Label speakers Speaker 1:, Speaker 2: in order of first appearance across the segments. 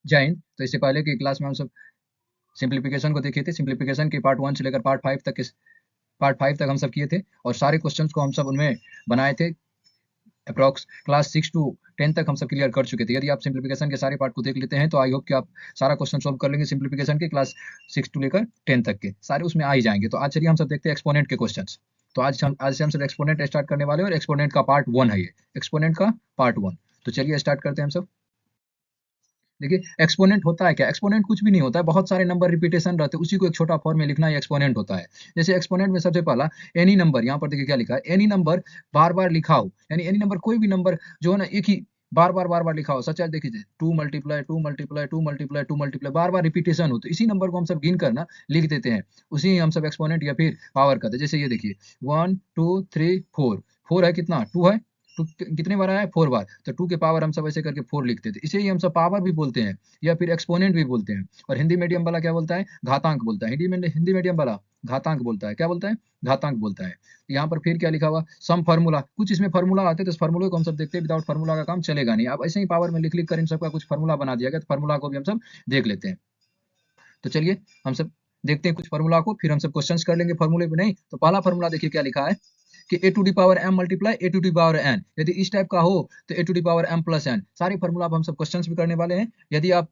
Speaker 1: जय हिंद। तो इससे पहले की क्लास में हम सब सिंप्लीफिकेशन को देखे थे। सिंप्लीफिकेशन के पार्ट 1 से लेकर पार्ट 5 तक हम सब किए थे और सारे क्वेश्चंस को हम सब उनमें बनाए थे। अप्रॉक्स क्लास 6 टू 10 तक हम सब क्लियर कर चुके थे। यदि आप सिंप्लीफिकेशन के सारे पार्ट को देख लेते हैं तो आई होप कि आप सारा क्वेश्चन सॉल्व कर लेंगे सिंप्लीफिकेशन के क्लास 6 टू लेकर 10 तक के सारे उसमें आ ही जाएंगे। तो आज चलिए हम सब देखते हैं एक्सपोनेंट के क्वेश्चंस। तो आज से हम सब एक्सपोनेंट स्टार्ट करने वाले हैं और एक्सपोनेंट का पार्ट 1 है ये, एक्सपोनेंट का पार्ट 1। तो चलिए स्टार्ट करते हैं हम सब। देखिए एक्सपोनेंट होता है क्या? एक्सपोनेंट कुछ भी नहीं होता है, बहुत सारे नंबर रिपीटेशन रहते हैं, उसी को एक छोटा फॉर्म में लिखना ही एक्सपोनेंट होता है। जैसे एक्सपोनेंट में सबसे पहला एनी नंबर, यहाँ पर देखिए क्या लिखा है, एनी नंबर बार बार लिखा हो, यानी एनी नंबर कोई भी नंबर जो है ना एक ही बार बार लिखा हो। सच है, देखिए 2 मल्टीप्लाई 2 मल्टीप्लाई 2 मल्टीप्लाई 2 मल्टीप्लाई बार बार रिपीटेशन हो, तो इसी नंबर को हम सब गिन कर ना लिख देते हैं, उसी हम सब एक्सपोनेंट या फिर पावर करते हैं। जैसे ये देखिए 1 2 3 4, 4 है कितना, 2 है, 2 कितने बार आया है, 4 बार, तो 2 के पावर हम सब ऐसे करके 4 लिखते थे। इसे ही हम सब पावर भी बोलते हैं या फिर एक्सपोनेंट भी बोलते हैं। और हिंदी मीडियम वाला क्या बोलता है, घातांक बोलता है। हिंदी मीडियम वाला घातांक बोलता है, क्या बोलता है, घातांक बोलता है। यहाँ पर फिर क्या लिखा हुआ, सम फार्मूला, कुछ इसमें फार्मूला आते हैं तो इस फार्मूले को हम सब देखते हैं, विदाउट फार्मूला का काम चलेगा नहीं। अब ऐसे ही पावर में लिख लिख कर इन सबका कुछ फार्मूला बना दिया गया, तो फार्मूला को भी हम सब देख लेते हैं। तो चलिए हम सब देखते हैं कुछ फार्मूला को, फिर हम सब क्वेश्चंस कर लेंगे फार्मूले पे। नहीं तो पहला फार्मूला देखिए क्या लिखा है कि a to the power m multiply a to the power n, यदि इस टाइप का हो तो a to the power m plus n। सारे फार्मूला अब हम सब क्वेश्चंस भी करने वाले हैं। यदि आप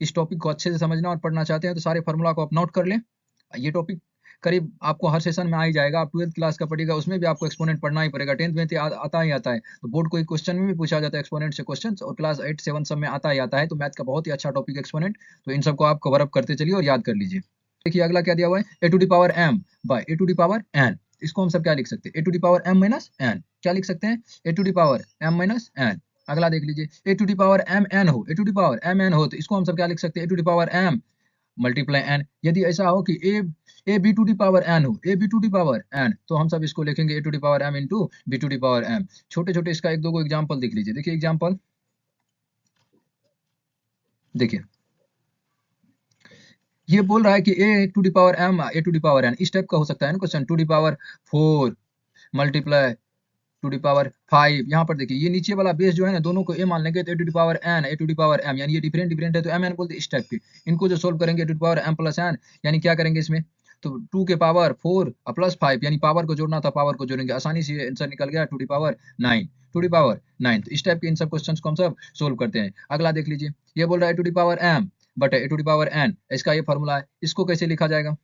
Speaker 1: इस टॉपिक को अच्छे से समझना और पढ़ना चाहते हैं तो सारे फार्मूला को आप नोट कर लें। ये टॉपिक करीब आपको हर सेशन में आ ही जाएगा। आप 12th क्लास का पढ़िएगा, उसमें भी आपको एक्सपोनेंट पढ़ना ही पड़ेगा। 10th में तो आता ही आता है, तो बोर्ड कोई क्वेश्चन में भी पूछा जाता है एक्सपोनेंट से क्वेश्चन, और क्लास 8 7 सब में आता ही आता है। तो मैथ का बहुत ही अच्छा टॉपिक एक्सपोनेंट, तो इन सबको आप कवर अप करते चलिए और याद कर लीजिए। देखिए अगला क्या दिया हुआ है, a to the power m by a to the power n। इसको हम सब क्या लिख सकते हैं, a to the power m minus n। क्या लिख सकते हैं, a to the power m minus n। अगला देख लीजिए, a to the power m n हो, a to the power m n हो, तो इसको हम सब क्या लिख सकते हैं, a to the power m multiply n। यदि ऐसा हो कि a b to the power n हो, a b to the power n, तो हम सब इसको लिखेंगे a to the power m into b to the power m। छोटे छोटे इसका एक दो को एग्जाम्पल देख लीजिए। देखिए एग्जाम्पल देखिए, ये बोल रहा है कि a to the power m a to the power n, इस टाइप का हो सकता है ना question. To the power 4 multiply to the power 5। यहाँ पर देखिए ये नीचे वाला बेस जो है ना, दोनों को ए मान लेंगे तो a to the power n a to the power m, यानी ये डिफरेंट डिफरेंट है तो m n बोलते इस टाइप के। इनको जो सोल्व करेंगे a to the power m plus n, यानी क्या करेंगे इसमें, तो 2 के पावर 4 प्लस 5, यानी पावर को जोड़ना था, पावर को जोड़ेंगे, आसानी से आंसर निकल गया, to the power 9 to the power 9। तो इस टाइप के इन सब क्वेश्चंस को हम सब सोल्व करते हैं। अगला देख लीजिए, ये बोल रहा है a to the power m but a to the power n, इसका ये फॉर्मूला है, इसको कैसे लिखा जाएगा।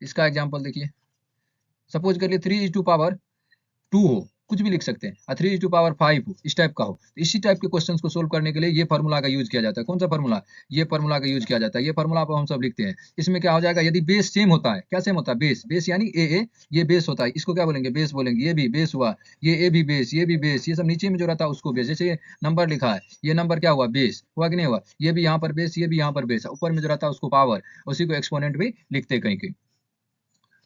Speaker 1: इसका एग्जाम्पल देखिए, सपोज करिए 3 इज टू पावर 2 हो, कुछ भी लिख सकते हैं, और 3 इज टू पावर 5 हो, इस टाइप का हो, तो इसी टाइप के क्वेश्चंस को सोल्व करने के लिए ये फार्मूला का यूज किया जाता है। कौन सा फार्मूला, ये फार्मूला का यूज किया जाता है। ये फार्मूला पर हम सब लिखते हैं। इसमें क्या हो जाएगा, यदि बेस सेम होता है, क्या सेम होता है, बेस, बेस यानी ए ये बेस होता है, इसको क्या बोलेंगे, बेस बोलेंगे। ये भी बेस हुआ, ये ए भी बेस, ये भी बेस, ये सब नीचे में जो रहता है उसको बेस। जैसे ये नंबर लिखा है, ये नंबर क्या हुआ, बेस हुआ कि नहीं हुआ, ये भी यहाँ पर बेस, ये भी यहाँ पर बेस, ऊपर में जो रहता है उसको पावर, उसी को एक्सपोनेंट भी लिखते हैं कहीं कहीं।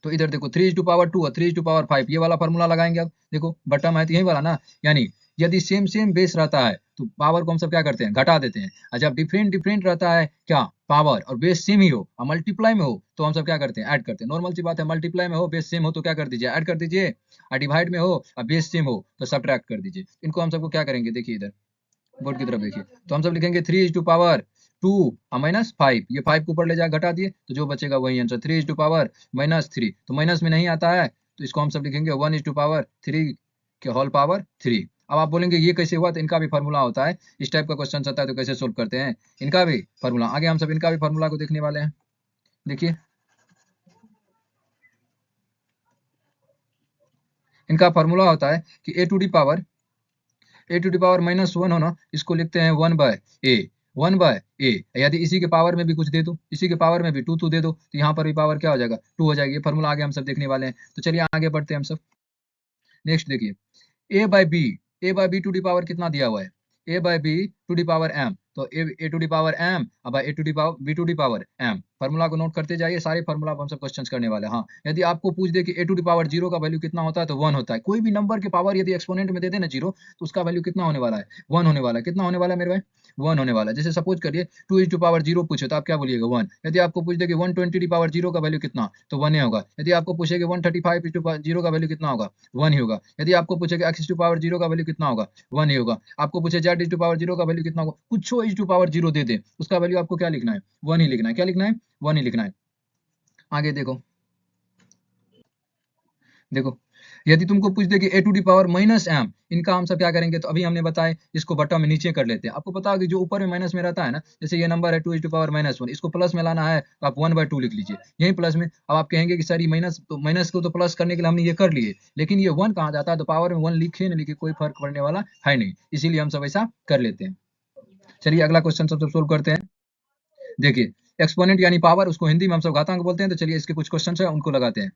Speaker 1: तो इधर देखो 3 टू पावर 2 और 3 टू पावर 5, ये वाला फार्मूला लगाएंगे। अब देखो बटम है तो यही वाला ना, यानी यदि सेम सेम बेस रहता है तो पावर को हम सब क्या करते हैं, घटा देते हैं। और जब डिफरेंट डिफरेंट रहता है क्या, पावर, और बेस सेम ही हो और मल्टीप्लाई में हो, तो हम सब क्या करते हैं, ऐड करते हैं। नॉर्मल सी बात है, मल्टीप्लाई में हो, बेस सेम हो तो क्या कर दीजिए, ऐड कर दीजिए, और डिवाइड में हो और बेस सेम हो तो सब्ट्रैक्ट कर दीजिए। इनको हम सबको क्या करेंगे, देखिए इधर बोर्ड की तरफ देखिए, तो हम सब लिखेंगे 3 इज टू पावर 2 माइनस 5, ये 5 को ऊपर ले जाए घटा दिए, तो जो बचेगा वही answer, 3 is to power minus 3, तो माइनस में नहीं आता है तो इसको हम सब लिखेंगे 1 इज टू पावर 3 के होल पावर 3। अब आप बोलेंगे ये कैसे हुआ, तो इनका भी फार्मूला होता है। इस टाइप का क्वेश्चन आता है तो कैसे सोल्व करते हैं, इनका भी फार्मूला। आगे हम सब इनका भी फार्मूला को देखने वाले हैं। देखिए इनका फार्मूला होता है कि a to the power minus 1 हो ना, इसको लिखते हैं 1 बाय ए, 1 बाय ए। यदि इसी के पावर में भी कुछ दे दो, इसी के पावर में भी 2 दे दो, तो यहाँ पर भी पावर क्या हो जाएगा, 2 हो जाएगी। ये फार्मूला आगे हम सब देखने वाले हैं। तो चलिए आगे बढ़ते हैं हम सब। नेक्स्ट देखिए, a by b to the power कितना दिया हुआ है, a by b to the power m, तो a to the power m by a to the power b to the power m. Formula को नोट करते जाइए, सारे फार्मूला हम सब क्वेश्चंस करने वाले हैं। हाँ, यदि आपको पूछ दे कि a टू द पावर 0 का वैल्यू कितना होता है तो 1 होता है। कोई भी नंबर के पावर यदि एक्सपोनेंट में दे दे ना 0 तो उसका वैल्यू कितना होने वाला है, 1 होने वाला है। कितना होने वाला है मेरे भाई, 1 होने वाला है। जैसे सपोज करिए 2 टू पावर 0 पूछे तो आप क्या बोलिएगा, 1। यदि आपको पूछ दे कि 120 टू पावर 0 का वैल्यू कितना, तो 1 ही होगा। यदि आपको पूछेगा 135 टू पावर 0 का वैल्यू कितना होगा, 1 ही होगा। यदि आपको पूछेगा x टू पावर 0 का वैल्यू कितना होगा, 1 ही होगा। आपको पूछे z टू पावर 0 का वैल्यू कितना होगा, कुछ h टू पावर 0 दे दे, उसका वैल्यू आपको क्या लिखना है, 1 ही लिखना है। क्या लिखना है, 1 ही लिखना है। आगे देखो, देखो यदि तुमको पूछ दे कि a to the power minus M, इनका हम सब क्या करेंगे, तो अभी हमने बताया इसको बटा में नीचे कर लेते हैं। आपको पता है कि जो ऊपर में माइनस में रहता है ना, जैसे ये नंबर है 2 टू पावर -1, इसको प्लस में लाना है तो आप 1/2 लिख लीजिए, यही प्लस में। अब आप कहेंगे कि सर ये माइनस, तो माइनस को तो प्लस करने के लिए हमने ये कर लिए, लेकिन ये 1 कहाँ जाता है, तो पावर में 1 लिखे न लिखे कोई फर्क पड़ने वाला है नहीं, इसीलिए हम सब ऐसा कर लेते हैं। चलिए अगला क्वेश्चन सब सोल्व करते हैं। देखिए एक्सपोनेंट यानी पावर, उसको हिंदी में हम सब घातांक बोलते हैं। तो चलिए इसके कुछ क्वेश्चन है उनको लगाते हैं।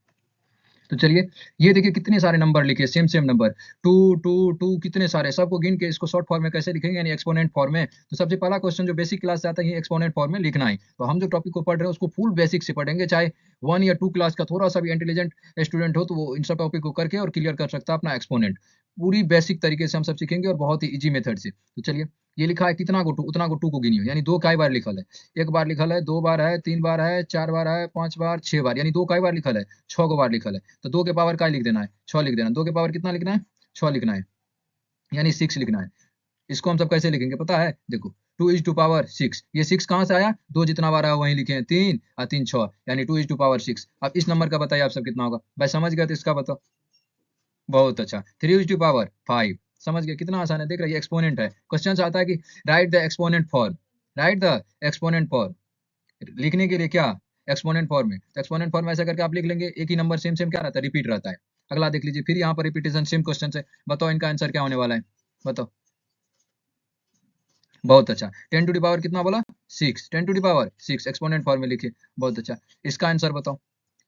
Speaker 1: तो चलिए ये देखिए कितने सारे नंबर लिखे, सेम सेम नंबर 2 2 2, कितने सारे, सबको गिन के इसको शॉर्ट फॉर्म में कैसे लिखेंगे, यानी एक्सपोनेंट फॉर्म में। तो सबसे पहला क्वेश्चन जो बेसिक क्लास से आता है, ये एक्सपोनेंट फॉर्म में लिखना है। तो हम जो टॉपिक को पढ़ रहे हैं उसको फुल बेसिक से पढ़ेंगे, चाहे 1 या 2 क्लास का थोड़ा सा भी इंटेलिजेंट स्टूडेंट हो तो वो इन सब टॉपिक को करके और क्लियर कर सकता है अपना एक्सपोनेंट। पूरी बेसिक तरीके से हम सब सीखेंगे और बहुत ही इजी मेथड से। तो चलिए ये लिखा है कितना को 2, उतना को 2 को गिनियो, यानी 2 कई बार लिखल है, 1 बार लिखल है, 2 बार है, 3 बार है, 4 बार है, 5 बार, 6 बार, यानी 2 कई बार लिखल है, 6 को बार लिखल है। तो 2 के पावर का लिख देना है, 6 लिख देना। 2 के पावर कितना लिखना है, 6 लिखना है, यानी 6 लिखना है। इसको हम सब कैसे लिखेंगे पता है, देखो 2 इज टू पावर 6, ये 6 कहाँ से आया, 2 जितना बार आया वहीं लिखे हैं, 3 और 3 6, यानी 2 इज टू पावर 6। अब इस नंबर का बताइए आप सब कितना होगा, भाई समझ गए तो इसका बताओ। बहुत अच्छा, 3 इज टू पावर 5, समझ गए, कितना आसान है। देख रहे एक्सपोनेंट है, क्वेश्चन आता है कि right the exponent for, right the exponent for, लिखने के लिए क्या, एक्सपोनेंट फॉर्म में। तो एक्सपोनेंट फॉर्म में ऐसा करके आप लिख लेंगे, एक ही नंबर सेम सेम क्या रहता है, रिपीट रहता है। अगला देख लीजिए, फिर यहाँ पर रिपीटेशन सेम क्वेश्चन है, बताओ इनका आंसर क्या होने वाला है, बताओ। बहुत अच्छा, 10 टू दी पावर कितना बोला, 6, 10 to the power 6 exponent form में लिखिए। बहुत अच्छा, इसका आंसर बताओ।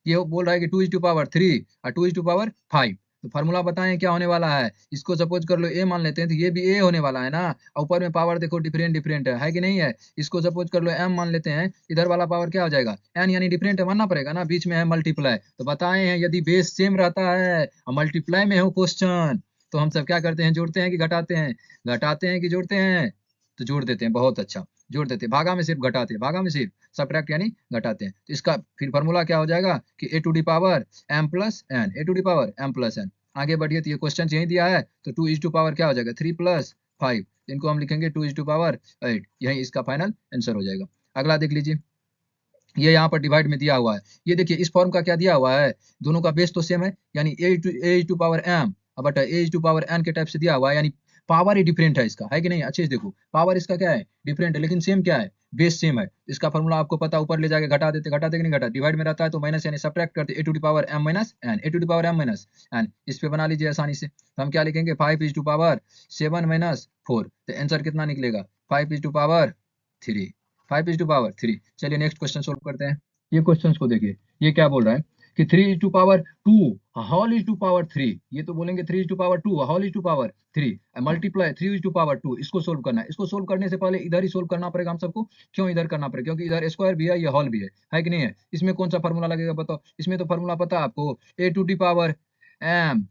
Speaker 1: ये बोल रहा है कि 2 इज टू पावर 3 और 2 इज टू पावर 5। तो फार्मूला बताएं क्या होने वाला है, इसको सपोज कर लो ए मान लेते हैं, तो ये भी ए होने वाला है ना। ऊपर में पावर देखो डिफरेंट डिफरेंट है कि नहीं है। इसको सपोज कर लो एम मान लेते हैं, इधर वाला पावर क्या हो जाएगा, एन, यानी डिफरेंट है, मानना पड़ेगा ना, बीच में है मल्टीप्लाई। तो बताए हैं यदि बेस सेम रहता है और मल्टीप्लाई में हो क्वेश्चन, तो हम सब क्या करते हैं, जोड़ते हैं कि घटाते हैं, घटाते हैं कि जोड़ते हैं, तो जोड़ देते हैं। बहुत अच्छा, जोड़ देते हैं, भागा में सिर्फ घटाते हैं, भागा में सिर्फ सबट्रैक्ट यानी घटाते हैं। तो इसका फिर फार्मूला क्या हो जाएगा कि a to the power M plus n, a to the power M plus n. आगे बढ़िए, तो ये क्वेश्चन यही दिया है, तो 2 इज टू पावर क्या हो जाएगा, 3 प्लस 5, इनको हम लिखेंगे 2 इज टू पावर 8, यही इसका फाइनल आंसर हो जाएगा। अगला देख लीजिए, ये यहाँ पर डिवाइड में दिया हुआ है, ये देखिए इस फॉर्म का क्या दिया हुआ है, दोनों का बेस तो सेम है, यानी a to power m but a to power n के टाइप से दिया हुआ है, यानी पावर ही डिफरेंट है इसका, है कि नहीं। अच्छे से देखो, पावर इसका क्या है, डिफरेंट है, लेकिन सेम क्या है, बेस सेम है। इसका फॉर्मूला आपको पता, ऊपर ले जाके घटा देते, घटाते कि नहीं घटा, डिवाइड में रहता है तो माइनस यानी सब्ट्रैक्ट करते, a to the power m minus n, a to the power m minus n. इस पे बना लीजिए आसानी से, तो हम क्या लिखेंगे, 5 इज टू पावर 7 माइनस 4, तो आंसर कितना निकलेगा, 5 is to power 3, 5 is to power 3। चलिए नेक्स्ट क्वेश्चन सोल्व करते हैं। ये क्वेश्चन को देखिए, ये क्या बोल रहा है कि 3 is to power 2 whole is to power 3, ये तो बोलेंगे 3 is to power 2 whole is to power 3 multiply 3 is to power 2, इसको सोल्व करना है। इसको सोल्व करने से पहले इधर ही सोल्व करना पड़ेगा हम सबको। क्यों इधर करना पड़ेगा, क्योंकि इधर स्क्वायर भी है, ये होल भी है कि नहीं है। इसमें कौन सा फॉर्मूला लगेगा बताओ, इसमें तो फॉर्मूला पता है आपको, a to the power m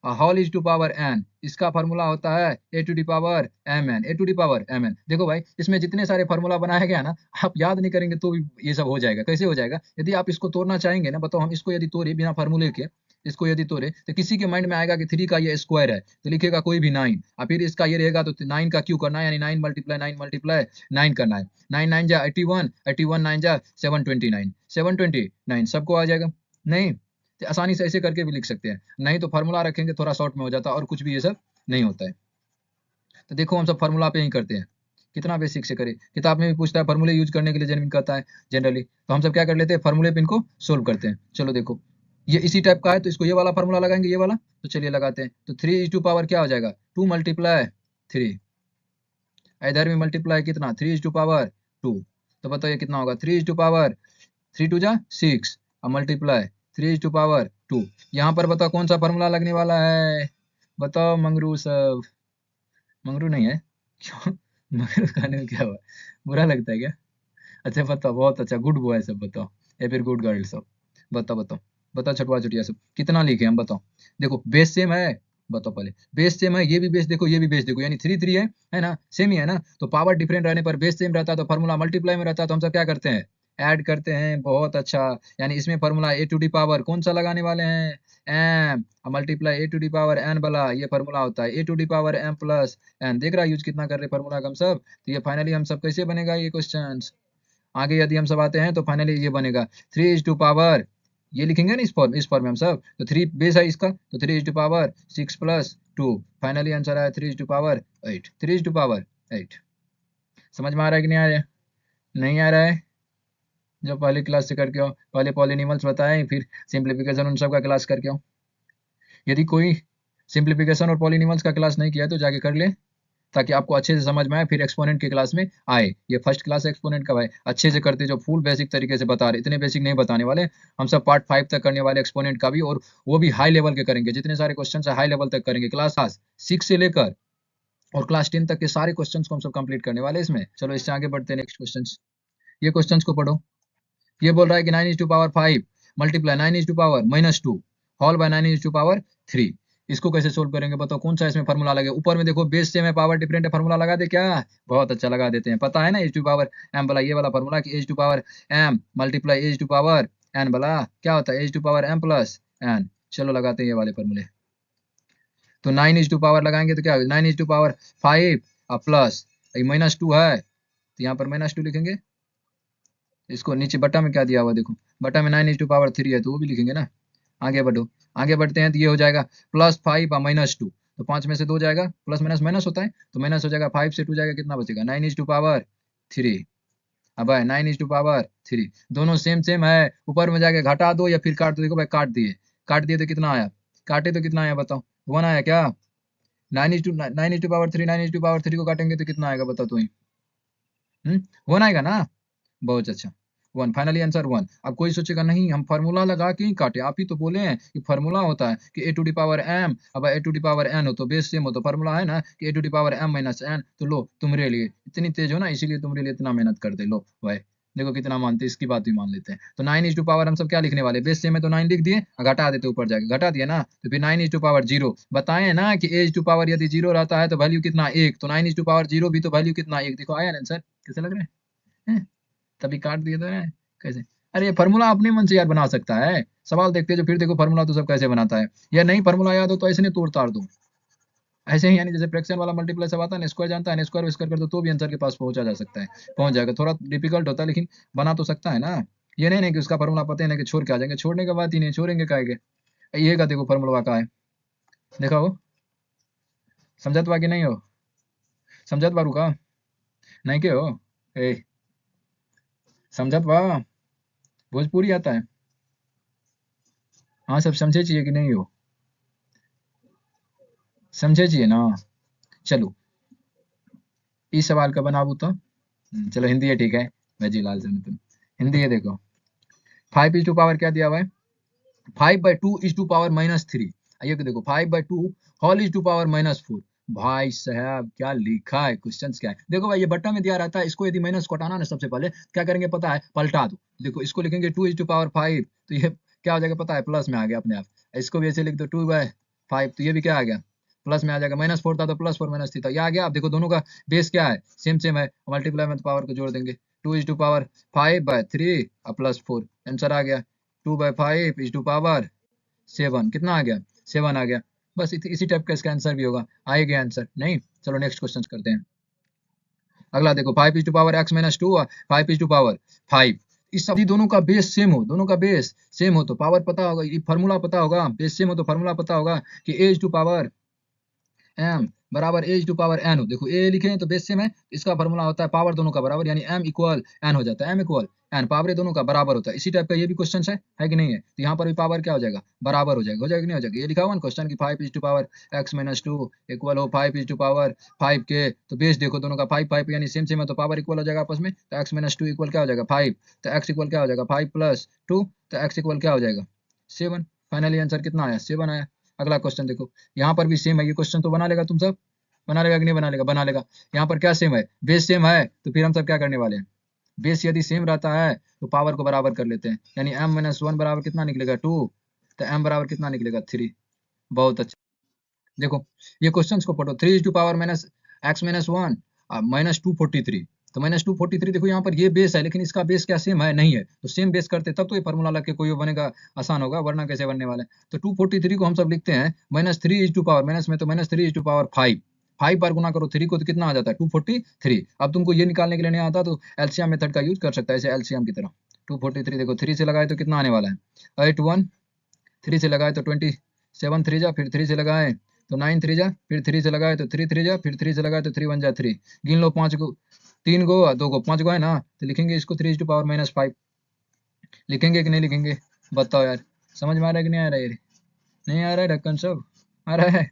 Speaker 1: whole is to power n, इसका फार्मूला होता है a to the power m n, a to the power m n. देखो भाई, इसमें जितने सारे फार्मूला बनाया गया ना, आप याद नहीं करेंगे तो भी ये सब हो जाएगा। कैसे हो जाएगा, यदि आप इसको तोड़ना चाहेंगे ना, बताओ हम इसको यदि तोड़े बिना फार्मूले के, इसको यदि तोड़े तो किसी के माइंड में आएगा कि 3 का ये स्क्वायर है, तो लिखेगा कोई भी 9, और फिर इसका ये रहेगा तो 9 का क्यों करना है, यानी 9 मल्टीप्लाई 9 करना है। 9 9 जा 81, 81 9 जा 729, 729 सबको आ जाएगा नहीं, तो आसानी से ऐसे करके भी लिख सकते हैं, नहीं तो फार्मूला रखेंगे थोड़ा शॉर्ट में हो जाता है और कुछ भी ये सब नहीं होता है। तो देखो हम सब फार्मूला पे ही करते हैं, कितना बेसिक से करें, किताब में भी पूछता है फार्मूले यूज करने के लिए जेनविन कहता है जनरली, तो हम सब क्या कर लेते हैं, फार्मूले पे इनको सोल्व करते हैं। चलो देखो, ये इसी टाइप का है, तो इसको ये वाला फार्मूला लगाएंगे, ये वाला, तो चलिए लगाते हैं। तो 3 इज टू पावर क्या हो जाएगा, 2 मल्टीप्लाई 3, इधर में मल्टीप्लाई कितना, 3 इज टू पावर 2, तो बताइए कितना होगा, 3 इज टू पावर 3 टू जा 6 और मल्टीप्लाई 3 इज टू पावर 2। यहाँ पर बताओ कौन सा फार्मूला लगने वाला है, बताओ मंगरू सब, मंगरू नहीं है क्यों, मंगरू खाने में क्या हुआ, बुरा लगता है क्या, अच्छा बताओ, बहुत अच्छा, गुड बॉय सब बताओ, या फिर गुड गर्ल सब, बताओ बताओ बताओ, छठवा छुटिया सब कितना लिखे हम बताओ। देखो बेस सेम है, बताओ पहले, बेस सेम है, ये भी बेस देखो, ये भी बेस देखो, यानी 3 3 है ना, सेम ही है ना। तो पावर डिफरेंट रहने पर बेस सेम रहता है, तो फॉर्मूला मल्टीप्लाई में रहता है, तो हम सब क्या करते हैं, ऐड करते हैं। बहुत अच्छा, यानी इसमें formula a to the power कौन सा लगाने वाले हैं, m, multiply a to the power N वाला ये फॉर्मूला होता है, a to the power M plus n. देख रहा है यूज कितना कर रहे फॉर्मूला हम सब। तो ये फाइनली हम सब कैसे बनेगा ये क्वेश्चन। आगे यदि हम सब आते हैं तो फाइनली ये बनेगा 3 ये लिखेंगे ना इस फॉर्म में हम सब, तो 3 बेस है इसका, तो 3 6 प्लस 2, फाइनली आंसर आया 3 8, 3 8। समझ में आ रहा है कि नहीं आ रहा है, नहीं आ रहा है, जो पहली क्लास से करके आओ, पहले पॉलिनिमल्स बताए, फिर सिंप्लीफिकेशन उन सब का क्लास करके आओ। यदि कोई सिंप्लीफिकेशन और पॉलिनिमल्स का क्लास नहीं किया है तो जाके कर ले, ताकि आपको अच्छे से समझ में आए, फिर एक्सपोनेंट की क्लास में आए। ये फर्स्ट क्लास एक्सपोनेंट का है, अच्छे से करते, जो फुल बेसिक तरीके से बता रहे, इतने बेसिक नहीं बताने वाले हम सब, पार्ट 5 तक करने वाले एक्सपोनेंट का भी, और वो भी हाई लेवल के करेंगे, जितने सारे क्वेश्चन है हाई लेवल तक करेंगे, क्लास 6 से लेकर और क्लास 10 तक के सारे क्वेश्चन को हम सब कंप्लीट करने वाले इसमें। चलो इससे आगे बढ़ते हैं नेक्स्ट क्वेश्चन। ये क्वेश्चन को पढ़ो। ये बोल रहा है कि 9 is to power 5 multiply 9 is to power -2 whole by 9 is to power 3। इसको कैसे सोल्व करेंगे बताओ, कौन सा इसमें फॉर्मूला लगे। ऊपर में देखो बेस सेम है, पावर डिफरेंट है, फॉर्मूला लगा दे क्या, बहुत अच्छा लगा देते हैं। पता है ना एच टू पावर एम वाला, ये वाला फॉर्मूला कि H to power M multiply H to power N वाला क्या होता है, H to power M plus N. चलो लगाते हैं ये वाले फॉर्मूले। तो 9 is to power लगाएंगे तो क्या होगा, 9 is to power 5 प्लस -2 है, तो यहाँ पर -2 लिखेंगे। इसको नीचे बटा में क्या दिया हुआ देखो, बटा में 9 is to power 3 है, तो वो भी लिखेंगे ना। आगे बढ़ो, आगे बढ़ते हैं, तो ये हो जाएगा +5 और -2, तो 5 में से 2 जाएगा, प्लस माइनस माइनस होता है, तो माइनस हो जाएगा, 5 से 2 जाएगा, कितना बचेगा 9 is to power 3। अब है 9 is to power 3, दोनों सेम सेम है, ऊपर में जाके घटा दो या फिर काट दो। देखो भाई काट दिए तो कितना आया, काटे तो कितना आया बताओ, 1 आया क्या। 9 is to power 3 को काटेंगे तो कितना आएगा बताओ तो ही, 1 आएगा ना, बहुत अच्छा, 1, फाइनली आंसर 1। अब कोई सोचेगा नहीं हम फार्मूला लगा के ही काटे, आप ही तो बोले हैं कि फार्मूला होता है कि a to the power M, अब ए टू डी पावर एन हो तो बेस सेम हो, तो फार्मूला है ना कि a to the power m minus n. तो लो तुम्हारे लिए इतनी तेज हो ना, इसीलिए तुम्हारे लिए इतना मेहनत करते, लो भाई देखो कितना मानते, इसकी बात भी मान लेते हैं। तो 9 is to power हम सब क्या लिखने वाले, बेस सेम है तो 9 लिख दिए, घटा देते ऊपर जाके, घटा दिए ना, तो फिर 9 is to power 0। बताए ना कि ए टू पावर यदि 0 रहता है तो वैल्यू कितना 1, तो 9 is to power 0 भी तो वैल्यू कितना 1। देखो आया ना आंसर, कैसे लग रहा है, तभी काट दिए तो है कैसे। अरे ये फार्मूला अपने मन से यार बना सकता है, सवाल देखते जो फिर देखो फार्मूला तो सब कैसे बनाता है, या नहीं फार्मूला याद हो तो ऐसे नहीं तोड़ ताड़ दो, ऐसे ही यानी जैसे फ्रैक्शन वाला मल्टीप्लाई सब आता है ना, स्क्वायर जानता है ना, स्क्वायर स्क्वायर कर दो तो भी आंसर के पास पहुंचा जा सकता है, पहुंच जाएगा। थोड़ा डिफिकल्ट होता है लेकिन बना तो सकता है ना। ये नहीं कि उसका फार्मूला पता है ना कि छोड़ के आ जाएंगे, छोड़ने का बात ही नहीं, छोड़ेंगे काहे के। ये का देखो फार्मूला का है, देखा हो, समझत बा कि नहीं हो, समझत बारू का नहीं के हो, ए समझत बा, भोजपुरी आता है, हाँ सब समझे चाहिए कि नहीं हो, समझे चाहिए ना। चलो इस सवाल का बनाबू तो चलो हिंदी है, ठीक है वजी लाल से तुम हिंदी है। देखो 5 is to power क्या दिया हुआ है, 5/2 is to power -3। ये देखो 5/2 होल इज टू पावर -4। भाई साहब क्या लिखा है, क्वेश्चन क्या है देखो भाई, ये बट्टा में दिया रहता है, इसको यदि माइनस को हटाना ना, सबसे पहले क्या करेंगे पता है, पलटा दो। देखो इसको लिखेंगे 2 is to power 5, तो ये क्या हो जाएगा पता है, प्लस में आ गया अपने आप। इसको भी ऐसे लिख दो 2/5, तो ये भी क्या आ गया, प्लस में आ जाएगा। -4 था तो +4 -3 था, ये आ गया। आप देखो दोनों का बेस क्या है, सेम सेम है, मल्टीप्लाई में तो पावर को जोड़ देंगे, 2 is to power 5/3 +4, आंसर आ गया 2/5 is to power 7। कितना आ गया, 7 आ गया। बस इसी टाइप का इसका आंसर भी होगा, आएगा आंसर नहीं। चलो नेक्स्ट क्वेश्चन करते हैं। अगला देखो 5 is to power x-2 और 5 is to power 5। इस सभी दोनों का बेस सेम हो, दोनों का बेस सेम हो तो पावर पता होगा, ये फार्मूला पता होगा, बेस सेम हो तो फार्मूला पता होगा कि a is to power m बराबर a is to power n हो। देखो a लिखे हैं तो बेस सेम है, इसका फार्मूला होता है पावर दोनों का बराबर, यानी m इक्वल n हो जाता है, m इक्वल n, पावर दोनों का बराबर होता है। इसी टाइप का ये भी क्वेश्चन है कि नहीं है, तो यहाँ पर भी पावर क्या हो जाएगा, बराबर हो जाएगा कि नहीं हो जाएगा। ये लिखा हुआ ना क्वेश्चन की 5 is to power x-2 equal हो 5 is to power 5 के, तो बेस देखो दोनों का 5 यानी सेम सेम है, तो पावर इक्वल हो जाएगा आपस में, तो x-2 इक्वल क्या हो जाएगा 5, तो x इक्वल क्या हो जाएगा 5 + 2, तो x इक्वल क्या हो जाएगा 7। फाइनली आंसर कितना आया, 7 आया। अगला क्वेश्चन देखो, यहाँ पर भी सेम है, ये क्वेश्चन तो बना लेगा तुम सब, बना लेगा कि नहीं बना लेगा, बना लेगा। यहाँ पर क्या सेम है, बेस सेम है, तो फिर हम सब क्या करने वाले हैं, बेस यदि सेम रहता है तो पावर को बराबर कर लेते हैं, यानी m-1 बराबर कितना निकलेगा 2, तो m बराबर कितना निकलेगा 3। बहुत अच्छा। देखो ये क्वेश्चंस को पढ़ो, 3 to power minus x minus 1 minus 243, तो माइनस 243 देखो यहाँ पर ये बेस है, लेकिन इसका बेस क्या सेम है, नहीं है, तो सेम बेस करते तब तो ये फॉर्मूला लग के कोई बनेगा, आसान होगा, वरना कैसे बनने वाला है। तो 243 को हम सब लिखते हैं माइनस 3 टू पावर, माइनस में तो माइनस 3 टू पावर 5, 5 बार गुना करो 3 को तो कितना आ जाता है 243। अब तुमको ये निकालने के लिए नहीं आता तो एलसीएम मेथड का यूज कर सकता है, ऐसे एलसीएम की तरह। 243 देखो 3 से लगाए तो कितना आने वाला है 81, 3 से लगाए तो 27 3 जा, फिर 3 से लगाए तो 9 3 जा, फिर 3 से लगाए तो 3 3 जा, फिर 3 से लगाए तो 3 1 जा 3, गिन लो 5 को, 3 गो 2 को 5 गो है ना, तो लिखेंगे इसको 3 टू पावर माइनस 5, लिखेंगे कि नहीं लिखेंगे, बताओ यार, समझ में आ रहा है कि नहीं आ रहा है? नहीं आ रहा है ढक्कन सब, आ रहा है,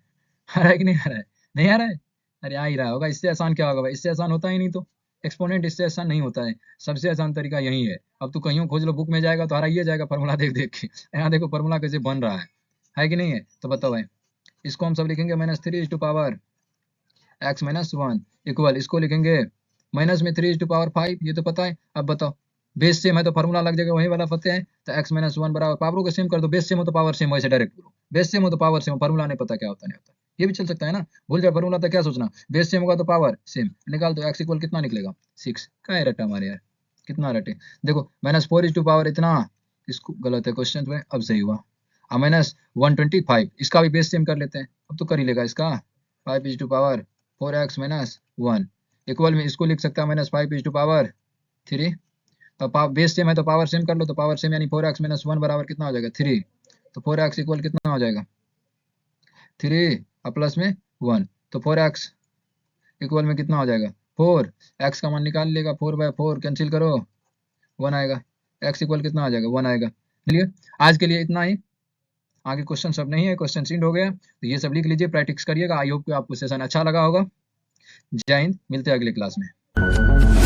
Speaker 1: आ रहा है कि नहीं आ रहा है? नहीं आ रहा है, अरे आ ही रहा होगा, इससे आसान क्या होगा भाई, इससे आसान होता ही नहीं, तो एक्सपोनेंट इससे आसान नहीं होता है, सबसे आसान तरीका यही है। अब तो कहीं खोज लो बुक में जाएगा तो आ ही जाएगा फॉर्मूला देख देख के, यहाँ देखो फॉर्मूला कैसे बन रहा है कि नहीं है? तो बताओ भाई, इसको हम सब लिखेंगे minus 3 to power x minus 1 equal, इसको लिखेंगे माइनस में 3 टू पावर 5, ये तो पता है। अब बताओ बेस सेम है तो फॉर्मूला लग जाएगा, वही वाला पता है, तो x माइनस 1 बराबर, पावरों को सेम कर दो, बेस सेम हो तो पावर सेम, वैसे डायरेक्ट बोलो, बेस सेम हो तो पावर सेम, फॉर्मूला नहीं पता क्या होता नहीं होता, ये भी चल सकता है ना, भूल जाए फॉर्मूला तो क्या सोचना, बेस सेम होगा तो पावर सेम निकाल दो, x इक्वल कितना निकलेगा 6, क्या है रटा हमारे यार, कितना रटे, देखो माइनस 4 टू पावर इतना, इसको गलत है क्वेश्चन में, अब सही हुआ, माइनस 125, इसका भी बेस सेम कर लेते हैं, अब तो कर ही लेगा इसका, 5 to power 4x minus 1 equal में इसको लिख सकता है माइनस 5 टू पावर 3, तो बेस सेम है तो पावर सेम कर लो, तो पावर सेम यानी 4x माइनस 1 बराबर कितना हो जाएगा 3, तो 4x इक्वल कितना हो जाएगा 3 प्लस में 1, तो 4x इक्वल में कितना हो जाएगा 4, x का मान निकाल लेगा, 4/4 कैंसिल करो 1 आएगा, x इक्वल कितना आ जाएगा 1 आएगा। चलिए आज के लिए इतना ही, आगे क्वेश्चन सब नहीं है, क्वेश्चन सीड हो गया, तो ये सब लिख लीजिए, प्रैक्टिस करिएगा, आई होप कि आपको सेशन अच्छा लगा होगा। जय हिंद, मिलते हैं अगले क्लास में।